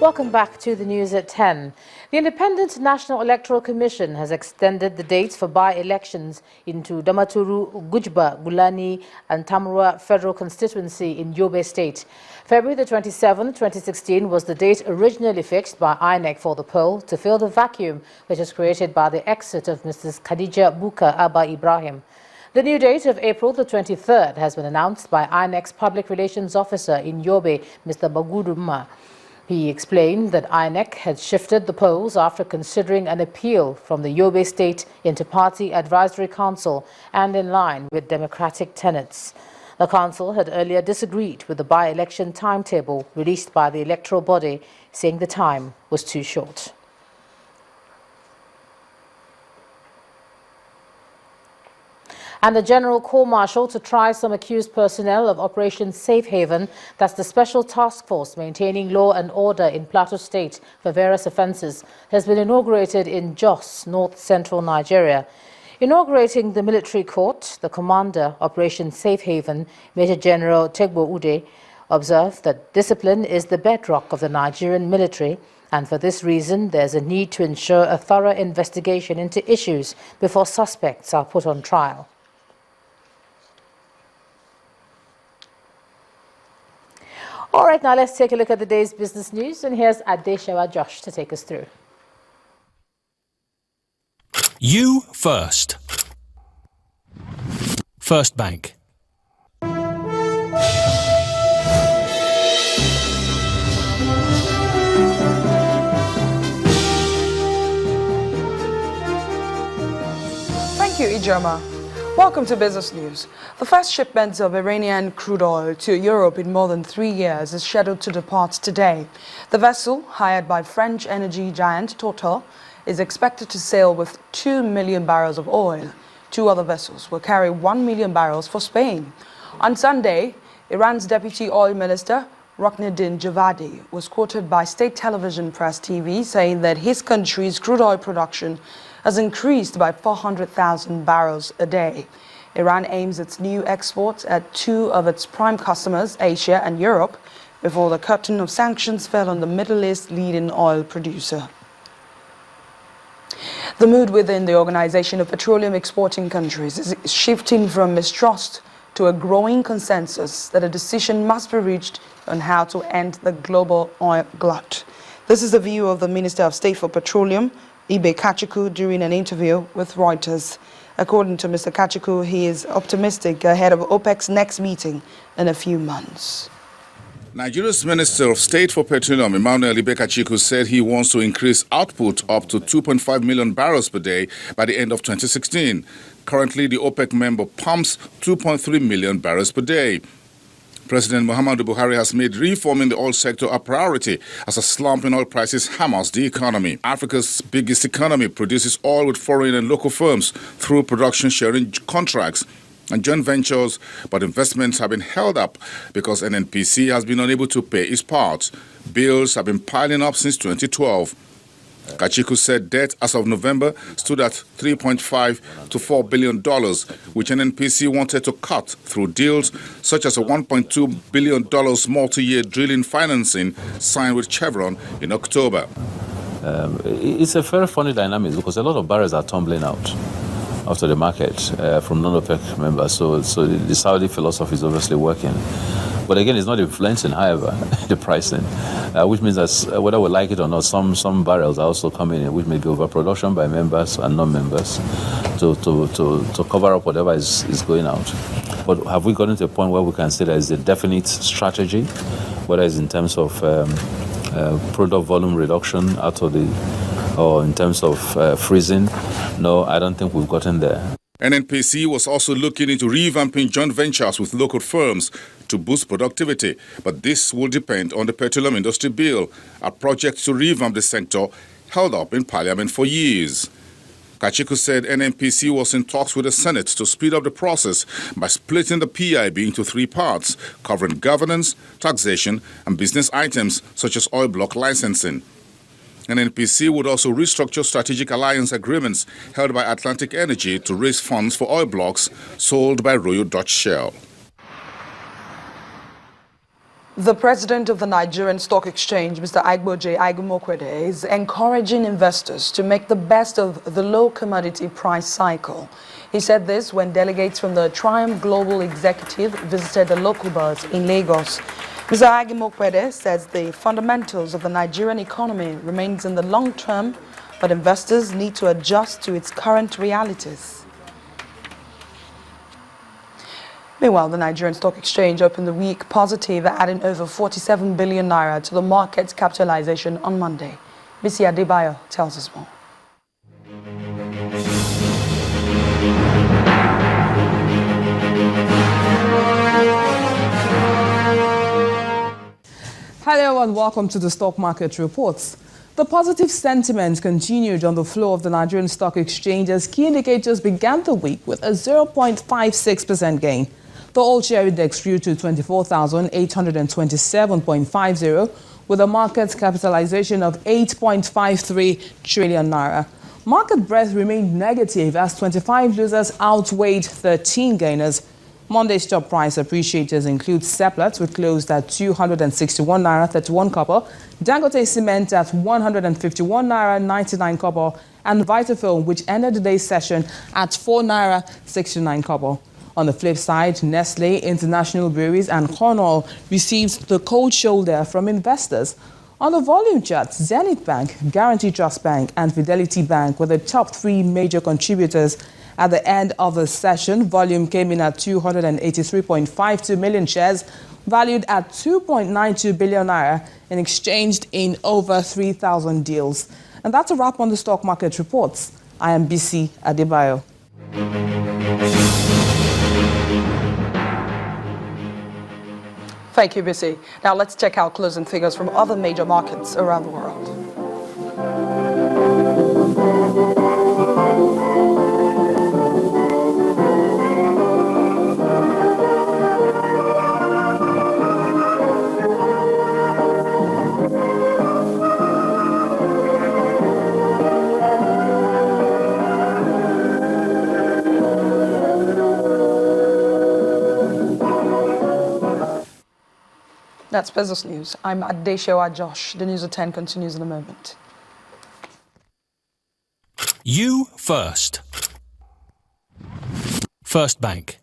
Welcome back to the news at 10. The Independent National Electoral Commission has extended the dates for by-elections into Damaturu, Gujba, Gulani and Tamrua Federal Constituency in Yobe State. February the 27th, 2016 was the date originally fixed by INEC for the poll to fill the vacuum which was created by the exit of Mrs. Khadija Buka Abba Ibrahim. The new date of April the 23rd has been announced by INEC's Public Relations Officer in Yobe, Mr. Baguduma. He explained that INEC had shifted the polls after considering an appeal from the Yobe State Inter-Party Advisory Council and in line with democratic tenets. The council had earlier disagreed with the by-election timetable released by the electoral body, saying the time was too short. And the General Court-Martial to try some accused personnel of Operation Safe Haven, that's the special task force maintaining law and order in Plateau State for various offences, has been inaugurated in Jos, north-central Nigeria. Inaugurating the military court, the commander, Operation Safe Haven, Major General Tegbo Ude, observed that discipline is the bedrock of the Nigerian military, and for this reason there's a need to ensure a thorough investigation into issues before suspects are put on trial. All right, now let's take a look at the day's business news, and here's Adeshawa Josh to take us through. You first. First Bank. Thank you, Ijoma. Welcome to Business News. The first shipment of Iranian crude oil to Europe in more than 3 years is scheduled to depart today. The vessel, hired by French energy giant Total, is expected to sail with 2 million barrels of oil. 2 other vessels will carry 1 million barrels for Spain. On Sunday, Iran's Deputy Oil Minister, Rukneddin Javadi, was quoted by state television Press TV saying that his country's crude oil production has increased by 400,000 barrels a day. Iran aims its new exports at 2 of its prime customers, Asia and Europe, before the curtain of sanctions fell on the Middle East's leading oil producer. The mood within the Organization of Petroleum Exporting Countries is shifting from mistrust to a growing consensus that a decision must be reached on how to end the global oil glut. This is the view of the Minister of State for Petroleum, Ibe Kachiku, during an interview with Reuters. According to Mr. Kachiku, he is optimistic ahead of OPEC's next meeting in a few months. Nigeria's Minister of State for Petroleum, Emmanuel Ibe Kachiku, said he wants to increase output up to 2.5 million barrels per day by the end of 2016. Currently, the OPEC member pumps 2.3 million barrels per day. President Muhammadu Buhari has made reforming the oil sector a priority as a slump in oil prices hammers the economy. Africa's biggest economy produces oil with foreign and local firms through production sharing contracts and joint ventures, but investments have been held up because NNPC has been unable to pay its part. Bills have been piling up since 2012. Kachiku said debt as of November stood at $3.5 to $4 billion, which NNPC wanted to cut through deals such as a $1.2 billion multi-year drilling financing signed with Chevron in October. It's a very funny dynamic because a lot of barrels are tumbling out after the market from non-OPEC members, so the Saudi philosophy is obviously working. But again, it's not influencing, however, the pricing, which means that whether we like it or not, some barrels are also coming in, which may be overproduction by members and non-members to cover up whatever is going out. But have we gotten to a point where we can say there is a definite strategy, whether it's in terms of product volume reduction out of or in terms of freezing? No, I don't think we've gotten there. NNPC was also looking into revamping joint ventures with local firms to boost productivity, but this will depend on the Petroleum Industry Bill, a project to revamp the sector held up in Parliament for years. Kachiku said NNPC was in talks with the Senate to speed up the process by splitting the PIB into 3 parts, covering governance, taxation, and business items such as oil block licensing. NNPC would also restructure strategic alliance agreements held by Atlantic Energy to raise funds for oil blocks sold by Royal Dutch Shell. The president of the Nigerian Stock Exchange, Mr. Aigboje Aigumokwede, is encouraging investors to make the best of the low commodity price cycle. He said this when delegates from the Triumph Global Executive visited the local bars in Lagos. Mr. Aigumokwede says the fundamentals of the Nigerian economy remains in the long term, but investors need to adjust to its current realities. Meanwhile, the Nigerian Stock Exchange opened the week positive, adding over 47 billion naira to the market's capitalization on Monday. Bisi Adebayo tells us more. Hello and welcome to the Stock Market Reports. The positive sentiment continued on the floor of the Nigerian Stock Exchange as key indicators began the week with a 0.56% gain. The all-share index grew to 24,827.50 with a market capitalization of 8.53 trillion naira. Market breadth remained negative as 25 losers outweighed 13 gainers. Monday's top price appreciators include Seplat, which closed at 261 naira 31 copper, Dangote Cement at 151 naira 99 copper, and Vitafilm, which ended the day's session at 4 naira 69 copper. On the flip side, Nestle, International Breweries and Cornell received the cold shoulder from investors. On the volume chart, Zenith Bank, Guarantee Trust Bank and Fidelity Bank were the top three major contributors. At the end of the session, volume came in at 283.52 million shares, valued at 2.92 billion naira and exchanged in over 3,000 deals. And that's a wrap on the stock market reports. I am Bisi Adebayo. Thank you, Bisi. Now let's check out closing figures from other major markets around the world. That's Business News. I'm Adeshewa Josh. The News at 10 continues in a moment. You first. First Bank.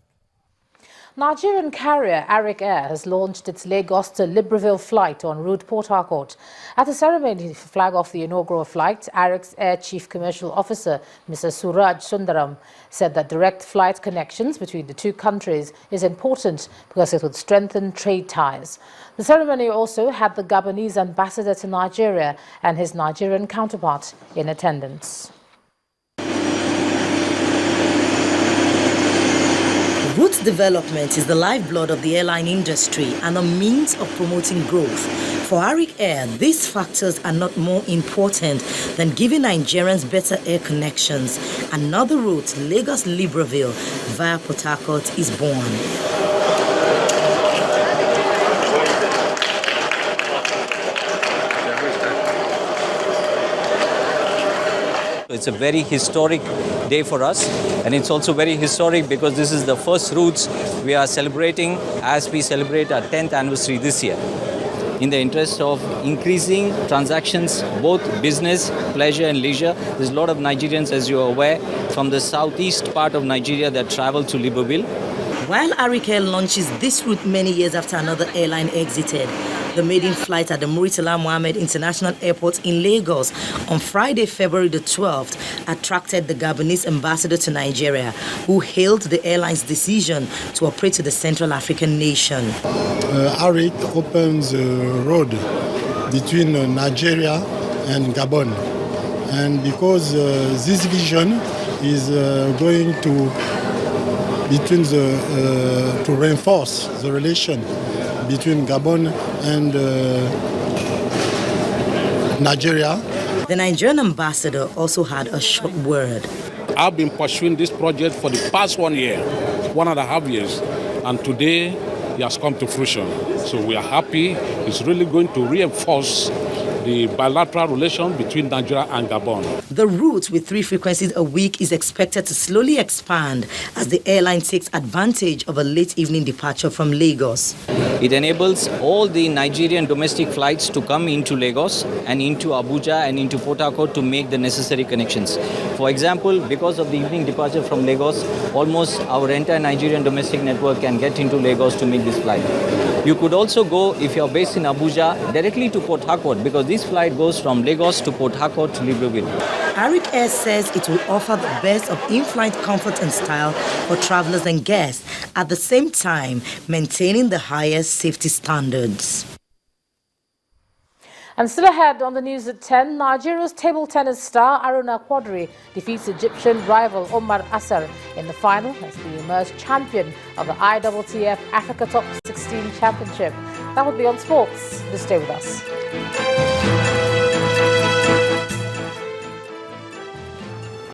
Nigerian carrier Arik Air has launched its Lagos to Libreville flight en route Port Harcourt. At the ceremony to flag off the inaugural flight, Arik's Air Chief Commercial Officer, Mr. Suraj Sundaram, said that direct flight connections between the two countries is important because it would strengthen trade ties. The ceremony also had the Gabonese ambassador to Nigeria and his Nigerian counterpart in attendance. Route development is the lifeblood of the airline industry and a means of promoting growth. For Arik Air, these factors are not more important than giving Nigerians better air connections. Another route, Lagos-Libreville via Port Harcourt, is born. It's a very historic day for us, and it's also very historic because this is the first routes we are celebrating as we celebrate our 10th anniversary this year. In the interest of increasing transactions, both business, pleasure and leisure, there's a lot of Nigerians, as you are aware, from the southeast part of Nigeria that travel to Libreville. While Arik Air launches this route many years after another airline exited, the maiden flight at the Muritala Mohammed International Airport in Lagos on Friday, February the 12th, attracted the Gabonese ambassador to Nigeria, who hailed the airline's decision to operate to the Central African nation. Arik opens a road between Nigeria and Gabon. And because this vision is going to reinforce the relation between Gabon and Nigeria. The Nigerian ambassador also had a short word. I've been pursuing this project for the past 1 year, 1.5 years, and today it has come to fruition. So we are happy. It's really going to reinforce the bilateral relation between Nigeria and Gabon. The route with 3 frequencies a week is expected to slowly expand as the airline takes advantage of a late evening departure from Lagos. It enables all the Nigerian domestic flights to come into Lagos and into Abuja and into Port Harcourt to make the necessary connections. For example, because of the evening departure from Lagos, almost our entire Nigerian domestic network can get into Lagos to make this flight. You could also go, if you're based in Abuja, directly to Port Harcourt because this flight goes from Lagos to Port Harcourt to Libreville. Arik Air says it will offer the best of in-flight comfort and style for travelers and guests, at the same time maintaining the highest safety standards. And still ahead on the news at 10, Nigeria's table tennis star Aruna Quadri defeats Egyptian rival Omar Assar in the final as they emerge champion of the ITTF Africa Top 16 Championship. That would be on sports. Just stay with us.